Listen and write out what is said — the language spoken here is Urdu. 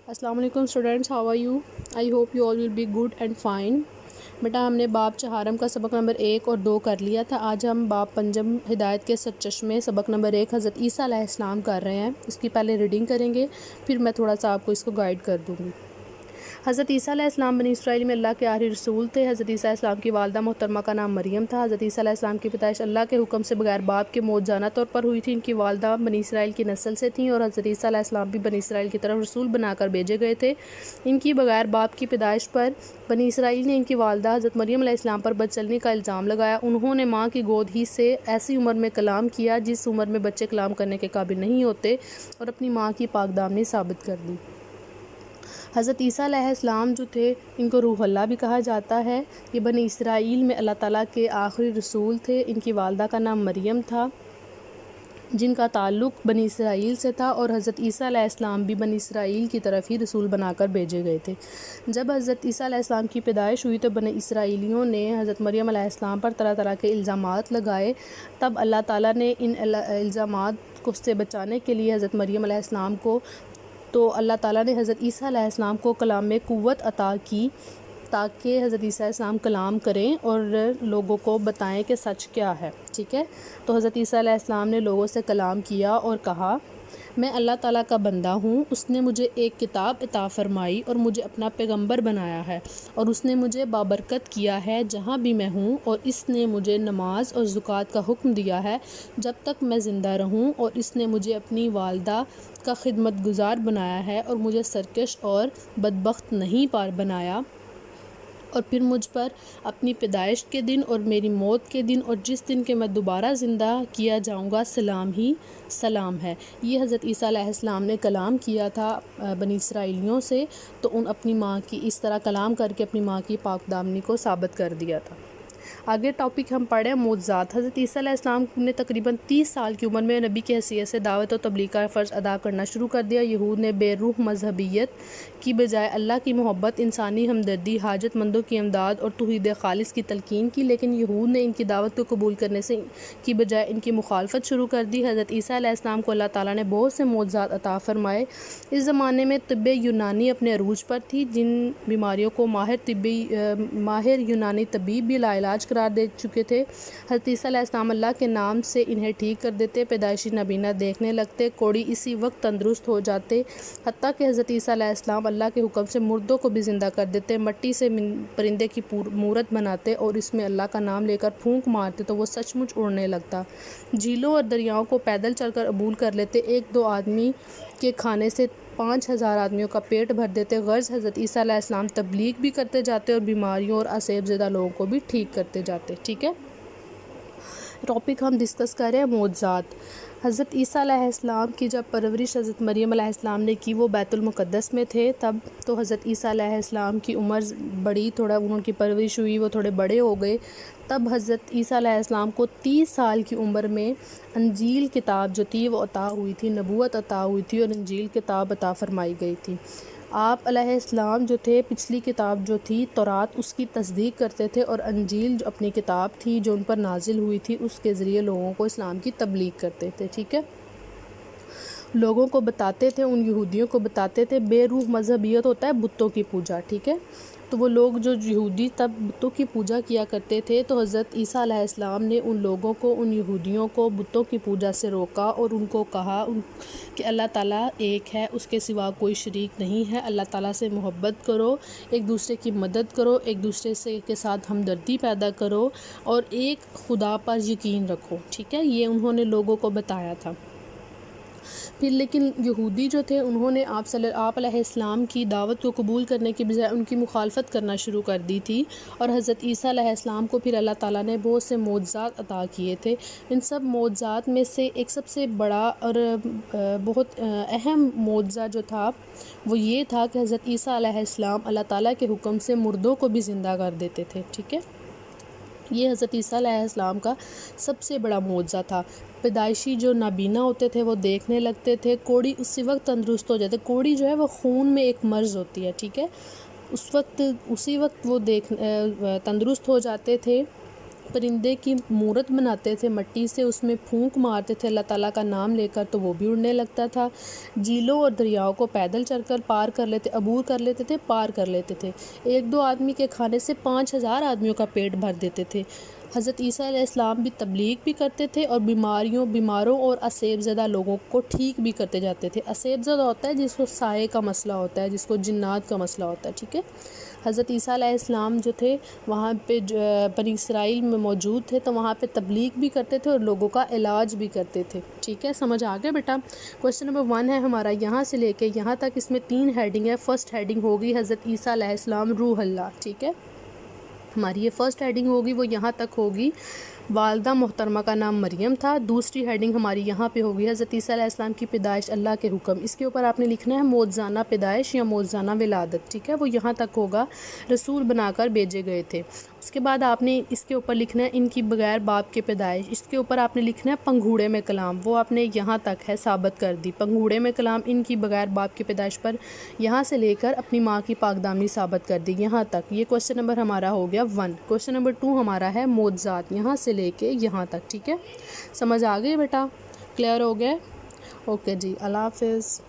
السلام علیکم students, how are you? I hope you all will be good and fine. بیٹا ہم نے باب چہارم کا سبق نمبر 1 اور 2 کر لیا تھا۔ آج ہم باب پنجم ہدایت کے سرچشمے سبق نمبر 1 حضرت عیسیٰ علیہ السلام کر رہے ہیں۔ اس کی پہلے ریڈنگ کریں گے، پھر میں تھوڑا سا آپ کو اس کو گائیڈ کر دوں گی۔ حضرت عیسیٰ علیہ السلام بنی اسرائیل میں اللہ کے آخری رسول تھے۔ حضرت عیسیٰ علیہ السلام کی والدہ محترمہ کا نام مریم تھا۔ حضرت عیسیٰ علیہ السلام کی پیدائش اللہ کے حکم سے بغیر باپ کے موجزانہ طور پر ہوئی تھی۔ ان کی والدہ بنی اسرائیل کی نسل سے تھیں اور حضرت عیسیٰ علیہ السلام بھی بنی اسرائیل کی طرف رسول بنا کر بھیجے گئے تھے۔ ان کی بغیر باپ کی پیدائش پر بنی اسرائیل نے ان کی والدہ حضرت مریم علیہ السلام پر بد چلنی کا الزام لگایا۔ انہوں نے ماں کی گود ہی سے ایسی عمر میں کلام کیا جس عمر میں بچے کلام کرنے کے قابل نہیں ہوتے، اور اپنی ماں کی پاک دامنی ثابت کر دی۔ حضرت عیسیٰ علیہ السلام جو تھے، ان کو روح اللہ بھی کہا جاتا ہے۔ یہ بنی اسرائیل میں اللہ تعالیٰ کے آخری رسول تھے۔ ان کی والدہ کا نام مریم تھا، جن کا تعلق بنی اسرائیل سے تھا، اور حضرت عیسیٰ علیہ السلام بھی بنی اسرائیل کی طرف ہی رسول بنا کر بھیجے گئے تھے۔ جب حضرت عیسیٰ علیہ السلام کی پیدائش ہوئی تو بنی اسرائیلیوں نے حضرت مریم علیہ السلام پر طرح طرح کے الزامات لگائے۔ تب اللہ تعالیٰ نے ان الزامات کو سے بچانے کے لیے حضرت مریم علیہ السلام کو اللہ تعالیٰ نے حضرت عیسیٰ علیہ السلام کو کلام میں قوت عطا کی، تاکہ حضرت عیسیٰ علیہ السلام کلام کریں اور لوگوں کو بتائیں کہ سچ کیا ہے۔ ٹھیک ہے، تو حضرت عیسیٰ علیہ السلام نے لوگوں سے کلام کیا اور کہا، میں اللہ تعالیٰ کا بندہ ہوں۔ اس نے مجھے ایک کتاب عطا فرمائی اور مجھے اپنا پیغمبر بنایا ہے، اور اس نے مجھے بابرکت کیا ہے جہاں بھی میں ہوں، اور اس نے مجھے نماز اور زکوٰۃ کا حکم دیا ہے جب تک میں زندہ رہوں، اور اس نے مجھے اپنی والدہ کا خدمت گزار بنایا ہے اور مجھے سرکش اور بدبخت نہیں بنایا، اور پھر مجھ پر اپنی پیدائش کے دن اور میری موت کے دن اور جس دن کے میں دوبارہ زندہ کیا جاؤں گا سلام ہی سلام ہے۔ یہ حضرت عیسیٰ علیہ السلام نے کلام کیا تھا بنی اسرائیلیوں سے، تو ان اپنی ماں کی اس طرح کلام کر کے اپنی ماں کی پاک دامنی کو ثابت کر دیا تھا۔ آگے ٹاپک ہم پڑھیں معجزات۔ حضرت عیسیٰ علیہ السلام نے تقریباً 30 سال کی عمر میں نبی کی حیثیت سے دعوت و تبلیغ کا فرض ادا کرنا شروع کر دیا۔ یہود نے بے روح مذہبیت کی بجائے اللہ کی محبت، انسانی ہمدردی، حاجت مندوں کی امداد اور توحید خالص کی تلقین کی، لیکن یہود نے ان کی دعوت کو قبول کرنے سے کی بجائے ان کی مخالفت شروع کر دی۔ حضرت عیسیٰ علیہ السلام کو اللہ تعالیٰ نے بہت سے معجزات عطا فرمائے۔ اس زمانے میں طب یونانی اپنے عروج پر تھی، جن بیماریوں کو ماہر یونانی طبیب بھی لاعلاج قرار دے چکے تھے۔ حضرت عیسیٰ علیہ السلام اللہ کے نام سے انہیں ٹھیک کر دیتے، پیدائشی نابینا دیکھنے لگتے، کوڑی اسی وقت تندرست ہو جاتے، حتیٰ کہ حضرت عیسیٰ علیہ السلام اللہ کے حکم سے مردوں کو بھی زندہ کر دیتے، مٹی سے پرندے کی مورت بناتے اور اس میں اللہ کا نام لے کر پھونک مارتے تو وہ سچ مچ اڑنے لگتا، جھیلوں اور دریاؤں کو پیدل چل کر عبور کر لیتے، 1-2 آدمی کے کھانے سے 5000 آدمیوں کا پیٹ بھر دیتے۔ غرض حضرت عیسیٰ علیہ السلام تبلیغ بھی کرتے جاتے اور بیماریوں اور اسیب زدہ لوگوں کو بھی ٹھیک کرتے جاتے۔ ٹھیک ہے، ٹاپک ہم ڈسکس کریں معجزات۔ حضرت عیسیٰ علیہ السلام کی جب پرورش حضرت مریم علیہ السلام نے کی، وہ بیت المقدس میں تھے، تب تو حضرت عیسیٰ علیہ السلام کی عمر بڑی، تھوڑا ان کی پرورش ہوئی، وہ تھوڑے بڑے ہو گئے۔ تب حضرت عیسیٰ علیہ السلام کو 30 سال کی عمر میں انجیل کتاب جو تھی وہ عطا ہوئی تھی، نبوت عطا ہوئی تھی اور انجیل کتاب عطا فرمائی گئی تھی۔ آپ علیہ السلام جو تھے پچھلی کتاب جو تھی تورات، اس کی تصدیق کرتے تھے، اور انجیل جو اپنی کتاب تھی جو ان پر نازل ہوئی تھی اس کے ذریعے لوگوں کو اسلام کی تبلیغ کرتے تھے۔ ٹھیک ہے، لوگوں کو بتاتے تھے، ان یہودیوں کو بتاتے تھے۔ بے روح مذہبیت ہوتا ہے بتوں کی پوجا۔ ٹھیک ہے، تو وہ لوگ جو یہودی تب بتوں کی پوجا کیا کرتے تھے، تو حضرت عیسیٰ علیہ السلام نے ان لوگوں کو، ان یہودیوں کو بتوں کی پوجا سے روکا اور ان کو کہا کہ اللہ تعالیٰ ایک ہے، اس کے سوا کوئی شریک نہیں ہے، اللہ تعالیٰ سے محبت کرو، ایک دوسرے کی مدد کرو، ایک دوسرے کے ساتھ ہمدردی پیدا کرو اور ایک خدا پر یقین رکھو۔ ٹھیک ہے، یہ انہوں نے لوگوں کو بتایا تھا۔ پھر لیکن یہودی جو تھے انہوں نے آپ علیہ السلام کی دعوت کو قبول کرنے کی بجائے ان کی مخالفت کرنا شروع کر دی تھی، اور حضرت عیسیٰ علیہ السلام کو پھر اللہ تعالیٰ نے بہت سے معجزات عطا کیے تھے۔ ان سب معجزات میں سے ایک سب سے بڑا اور بہت اہم معجزہ جو تھا وہ یہ تھا کہ حضرت عیسیٰ علیہ السلام اللہ تعالیٰ کے حکم سے مردوں کو بھی زندہ کر دیتے تھے۔ ٹھیک ہے، یہ حضرت عیسیٰ علیہ السلام کا سب سے بڑا معجزہ تھا۔ پیدائشی جو نابینا ہوتے تھے وہ دیکھنے لگتے تھے، کوڑی اسی وقت تندرست ہو جاتے۔ کوڑی جو ہے وہ خون میں ایک مرض ہوتی ہے، ٹھیک ہے، اسی وقت وہ تندرست ہو جاتے تھے، پرندے کی مورت بناتے تھے مٹی سے، اس میں پھونک مارتے تھے اللہ تعالیٰ کا نام لے کر تو وہ بھی اڑنے لگتا تھا۔ جھیلوں اور دریاؤں کو پیدل چل کر پار کر لیتے، عبور کر لیتے تھے، پار کر لیتے تھے۔ 1-2 آدمی کے کھانے سے 5000 آدمیوں کا پیٹ بھر دیتے تھے۔ حضرت عیسیٰ علیہ السلام بھی تبلیغ بھی کرتے تھے اور بیماروں اور اسیب زدہ لوگوں کو ٹھیک بھی کرتے جاتے تھے۔ اسیب زدہ ہوتا ہے جس کو سائے کا مسئلہ ہوتا ہے، جس کو جنات کا مسئلہ ہوتا ہے، ٹھیک ہے۔ حضرت عیسیٰ علیہ السلام جو تھے وہاں پہ بنی اسرائیل میں موجود تھے تو وہاں پہ تبلیغ بھی کرتے تھے اور لوگوں کا علاج بھی کرتے تھے، ٹھیک ہے۔ سمجھ آ گیا بیٹا؟ کویسچن نمبر 1 ہے ہمارا یہاں سے لے کے یہاں تک، اس میں 3 ہیڈنگ ہے۔ فرسٹ ہیڈنگ ہوگی حضرت عیسیٰ علیہ السلام روح اللہ، ٹھیک ہے۔ ہماری یہ فرسٹ ہیڈنگ ہوگی وہ یہاں تک ہوگی، والدہ محترمہ کا نام مریم تھا۔ دوسری ہیڈنگ ہماری یہاں پہ ہوگی حضرت عیسیٰ علیہ السلام کی پیدائش اللہ کے حکم، اس کے اوپر آپ نے لکھنا ہے موجزانہ پیدائش یا موجزانہ ولادت، ٹھیک ہے، وہ یہاں تک ہوگا، رسول بنا کر بھیجے گئے تھے۔ اس کے بعد آپ نے اس کے اوپر لکھنا ہے ان کی بغیر باپ کے پیدائش، اس کے اوپر آپ نے لکھنا ہے پنگھوڑے میں کلام، وہ آپ نے یہاں تک ہے ثابت کر دی، پنگھوڑے میں کلام ان کی بغیر باپ کے پیدائش پر یہاں سے لے کر اپنی ماں کی پاک دامنی ثابت کر دی یہاں تک۔ یہ کویسچن نمبر ہمارا ہو گیا 1۔ کویسچن نمبر 2 ہمارا ہے معجزات، یہاں سے لے کے یہاں تک، ٹھیک ہے۔ سمجھ آ گئی بیٹا؟ کلیئر ہو گیا؟ اوکے جی، اللہ حافظ۔